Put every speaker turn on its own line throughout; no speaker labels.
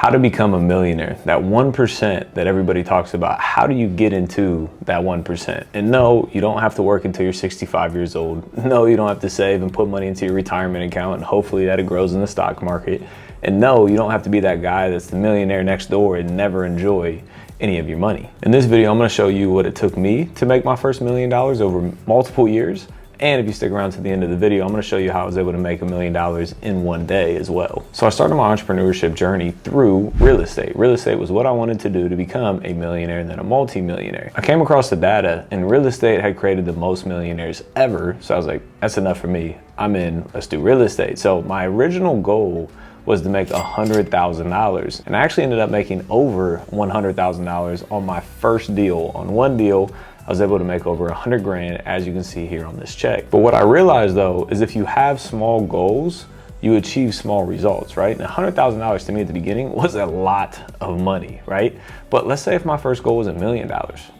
how to become a millionaire, that 1% that everybody talks about. How do you get into that 1%? And no, you don't have to work until you're 65 years old. No, you don't have to save and put money into your retirement account and hopefully that it grows in the stock market. And no, you don't have to be that guy that's the millionaire next door and never enjoy any of your money. In this video, I'm gonna show you what it took me to make my first $1 million over multiple years. And if you stick around to the end of the video, I'm gonna show you how I was able to make $1 million in one day as well. So I started my entrepreneurship journey through real estate. Real estate was what I wanted to do to become a millionaire and then a multi-millionaire. I came across the data and real estate had created the most millionaires ever. So I was like, that's enough for me. I'm in, let's do real estate. So my original goal was to make $100,000. And I actually ended up making over $100,000 on my first deal. On one deal, I was able to make over 100 grand, as you can see here on this check. But what I realized though, is if you have small goals, you achieve small results, right? And $100,000 to me at the beginning was a lot of money, right? But let's say if my first goal was $1 million,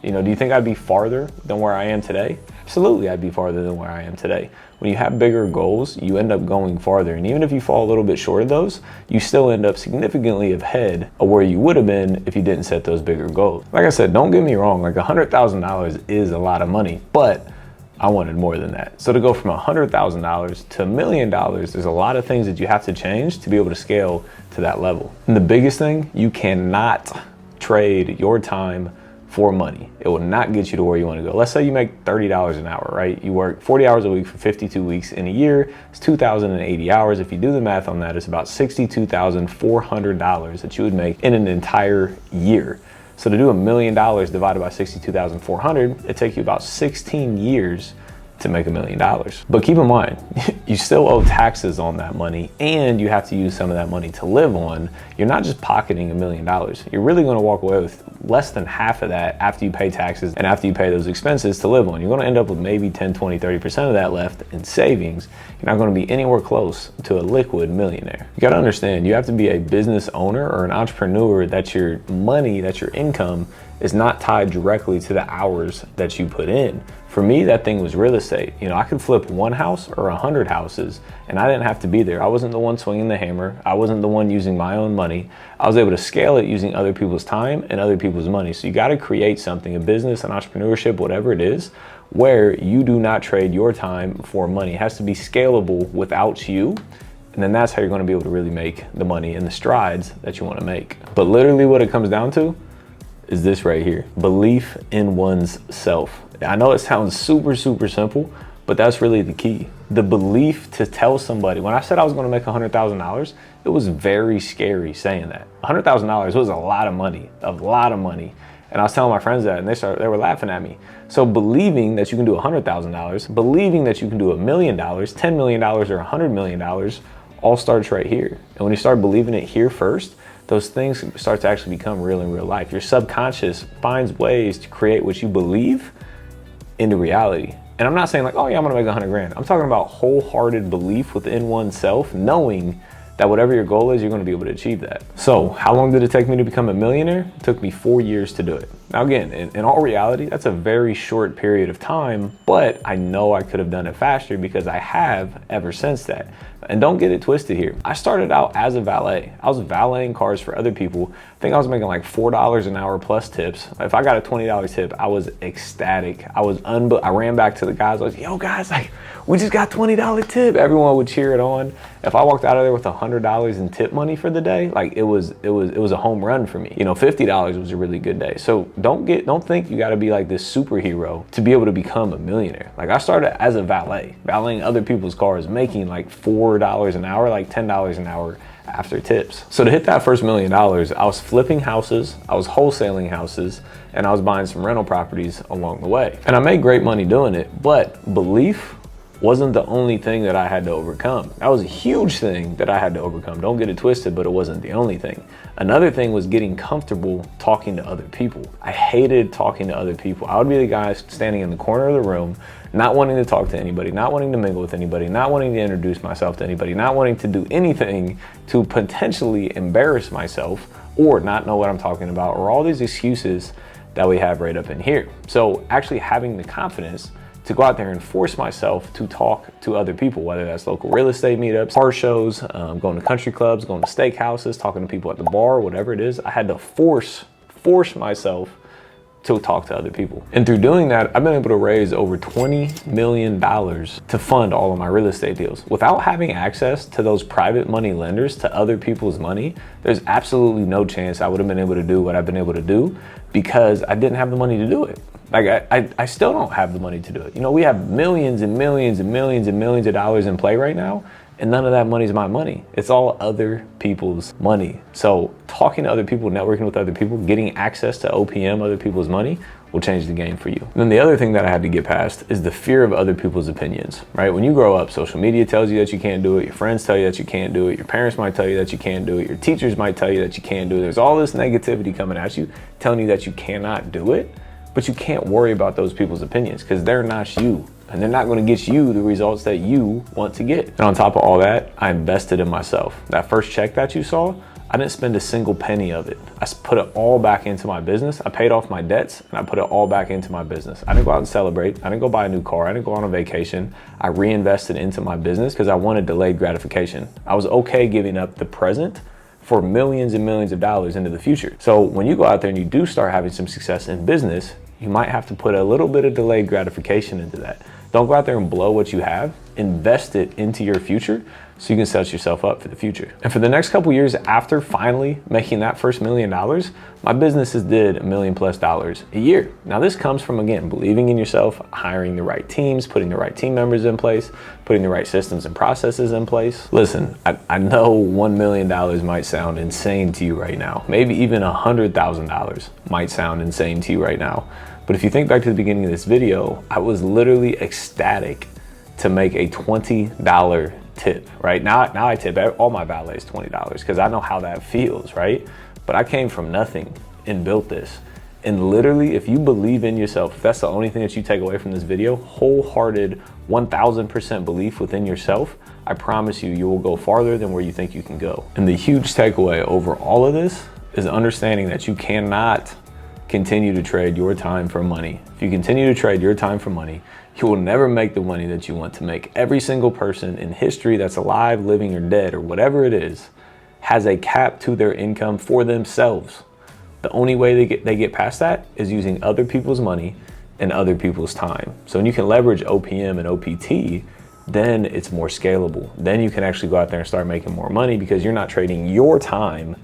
you know, do you think I'd be farther than where I am today? Absolutely, I'd be farther than where I am today. When you have bigger goals, you end up going farther. And even if you fall a little bit short of those, you still end up significantly ahead of where you would have been if you didn't set those bigger goals. Like I said, don't get me wrong, like $100,000 is a lot of money, but I wanted more than that. So to go from $100,000 to $1 million, there's a lot of things that you have to change to be able to scale to that level. And the biggest thing, you cannot trade your time for money. It will not get you to where you want to go. Let's say you make $30 an hour, right? You work 40 hours a week for 52 weeks in a year. It's 2,080 hours. If you do the math on that, it's about $62,400 that you would make in an entire year. So to do $1 million divided by 62,400, it takes you about 16 years to make $1 million. But keep in mind, you still owe taxes on that money and you have to use some of that money to live on. You're not just pocketing $1 million. You're really gonna walk away with less than half of that after you pay taxes and after you pay those expenses to live on. You're gonna end up with maybe 10, 20, 30% of that left in savings. You're not gonna be anywhere close to a liquid millionaire. You gotta understand, you have to be a business owner or an entrepreneur that your money, that your income is not tied directly to the hours that you put in. For me, that thing was real estate. You know, I could flip one house or 100 houses and I didn't have to be there. I wasn't the one swinging the hammer. I wasn't the one using my own money. I was able to scale it using other people's time and other people's money. So you gotta create something, a business, an entrepreneurship, whatever it is, where you do not trade your time for money. It has to be scalable without you. And then that's how you're gonna be able to really make the money and the strides that you wanna make. But literally what it comes down to is this right here, belief in one's self. I know it sounds super simple, but that's really the key. The belief to tell somebody, when I said I was gonna make $100,000, it was very scary saying that. $100,000 was a lot of money, And I was telling my friends that and they were laughing at me. So believing that you can do $100,000, believing that you can do $1 million, $10 million, or $100 million, all starts right here. And when you start believing it here first, those things start to actually become real in real life. Your subconscious finds ways to create what you believe into reality. And I'm not saying like, oh yeah, I'm gonna make 100 grand. I'm talking about wholehearted belief within oneself, knowing that whatever your goal is, you're gonna be able to achieve that. So how long did it take me to become a millionaire? It took me 4 years to do it. Now again, in all reality, that's a very short period of time, but I know I could have done it faster because I have ever since that. And don't get it twisted here. I started out as a valet. I was valeting cars for other people. I think I was making like $4 an hour plus tips. If I got a $20 tip, I was ecstatic. I ran back to the guys. I was like, yo guys, like we just got $20 tip. Everyone would cheer it on. If I walked out of there with $100 in tip money for the day, like it was a home run for me. You know, $50 was a really good day. So don't think you got to be like this superhero to be able to become a millionaire. Like I started as a valet, valeting other people's cars, making like $4 an hour, like $10 an hour after tips. So to hit that first $1 million, I was flipping houses, I was wholesaling houses, and I was buying some rental properties along the way. And I made great money doing it, but belief wasn't the only thing that I had to overcome. That was a huge thing that I had to overcome. Don't get it twisted, but it wasn't the only thing. Another thing was getting comfortable talking to other people. I hated talking to other people. I would be the guy standing in the corner of the room, not wanting to talk to anybody, not wanting to mingle with anybody, not wanting to introduce myself to anybody, not wanting to do anything to potentially embarrass myself or not know what I'm talking about, or all these excuses that we have right up in here. So actually having the confidence to go out there and force myself to talk to other people, whether that's local real estate meetups, car shows, going to country clubs, going to steakhouses, talking to people at the bar, whatever it is. I had to force myself to talk to other people. And through doing that, I've been able to raise over $20 million to fund all of my real estate deals. Without having access to those private money lenders, to other people's money, there's absolutely no chance I would have been able to do what I've been able to do, because I didn't have the money to do it. Like I still don't have the money to do it. You know, we have millions and millions and millions and millions of dollars in play right now, and none of that money is my money. It's all other people's money. So talking to other people, networking with other people, getting access to OPM, other people's money, will change the game for you. And then the other thing that I had to get past is the fear of other people's opinions, right? When you grow up, social media tells you that you can't do it, your friends tell you that you can't do it, your parents might tell you that you can't do it, your teachers might tell you that you can't do it. There's all this negativity coming at you, telling you that you cannot do it, but you can't worry about those people's opinions, because they're not you. And they're not going to get you the results that you want to get. And on top of all that, I invested in myself. That first check that you saw, I didn't spend a single penny of it. I put it all back into my business. I paid off my debts and I put it all back into my business. I didn't go out and celebrate. I didn't go buy a new car. I didn't go on a vacation. I reinvested into my business because I wanted delayed gratification. I was okay giving up the present for millions and millions of dollars into the future. So when you go out there and you do start having some success in business, you might have to put a little bit of delayed gratification into that. Don't go out there and blow what you have. Invest it into your future so you can set yourself up for the future. And for the next couple years after finally making that first $1 million, my businesses did $1 million+ a year. Now this comes from, again, believing in yourself, hiring the right teams, putting the right team members in place, putting the right systems and processes in place. Listen, I know $1 million might sound insane to you right now. Maybe even $100,000 might sound insane to you right now. But if you think back to the beginning of this video, I was literally ecstatic to make a $20 tip, right? Now I tip all my valets $20 because I know how that feels, right? But I came from nothing and built this. And literally, if you believe in yourself, if that's the only thing that you take away from this video, wholehearted 1000% belief within yourself, I promise you, you will go farther than where you think you can go. And the huge takeaway over all of this is understanding that you cannot continue to trade your time for money. If you continue to trade your time for money, you will never make the money that you want to make. Every single person in history that's alive, living, or dead, or whatever it is, has a cap to their income for themselves. The only way they get past that is using other people's money and other people's time. So when you can leverage OPM and OPT, then it's more scalable. Then you can actually go out there and start making more money because you're not trading your time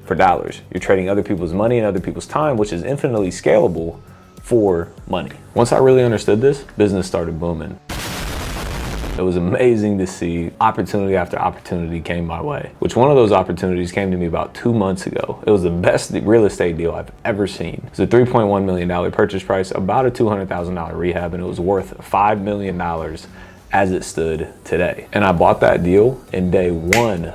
for dollars. You're trading other people's money and other people's time, which is infinitely scalable for money. Once I really understood this, business started booming. It was amazing to see opportunity after opportunity came my way, which one of those opportunities came to me about 2 months ago. It was the best real estate deal I've ever seen. It was a $3.1 million purchase price, about a $200,000 rehab, and it was worth $5 million as it stood today. And I bought that deal, and day one,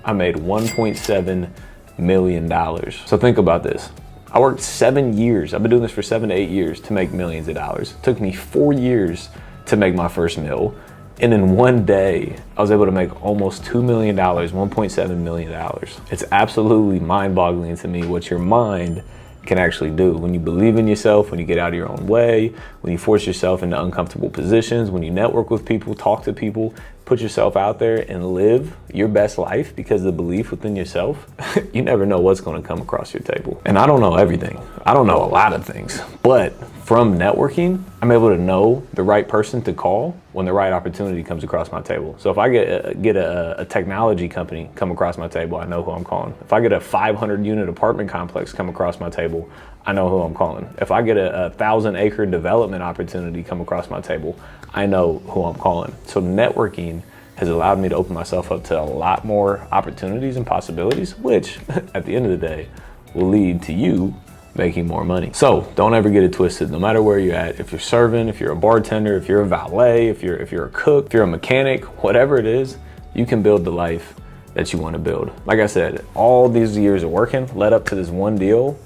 I made $1.7 million. So think about this. I worked 7 years. I've been doing this for 7 to 8 years to make millions of dollars. It took me 4 years to make my first mill. And in one day, I was able to make almost $2 million, $1.7 million. It's absolutely mind-boggling to me what your mind can actually do. When you believe in yourself, when you get out of your own way, when you force yourself into uncomfortable positions, when you network with people, talk to people, put yourself out there and live your best life because of the belief within yourself, you never know what's going to come across your table. And I don't know everything. I don't know a lot of things, but from networking, I'm able to know the right person to call when the right opportunity comes across my table. So if I get a technology company come across my table, I know who I'm calling. If I get a 500-unit apartment complex come across my table, I know who I'm calling. If I get a 1,000-acre development opportunity come across my table, I know who I'm calling. So networking has allowed me to open myself up to a lot more opportunities and possibilities, which at the end of the day will lead to you making more money. So don't ever get it twisted. No matter where you're at, if you're serving, if you're a bartender, if you're a valet, if you're a cook, if you're a mechanic, whatever it is, you can build the life that you want to build. Like I said, all these years of working led up to this one deal.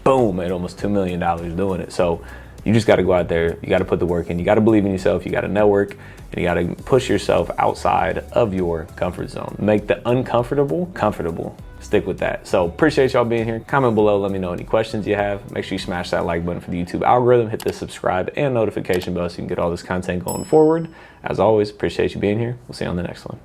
Boom, made almost $2 million doing it. So you just got to go out there. You got to put the work in. You got to believe in yourself. You got to network, and you got to push yourself outside of your comfort zone. Make the uncomfortable comfortable. stick with that. So appreciate y'all being here. Comment below, let me know any questions you have. Make sure you smash that like button for the YouTube algorithm, hit the subscribe and notification bell so you can get all this content going forward. As always, appreciate you being here. We'll see you on the next one.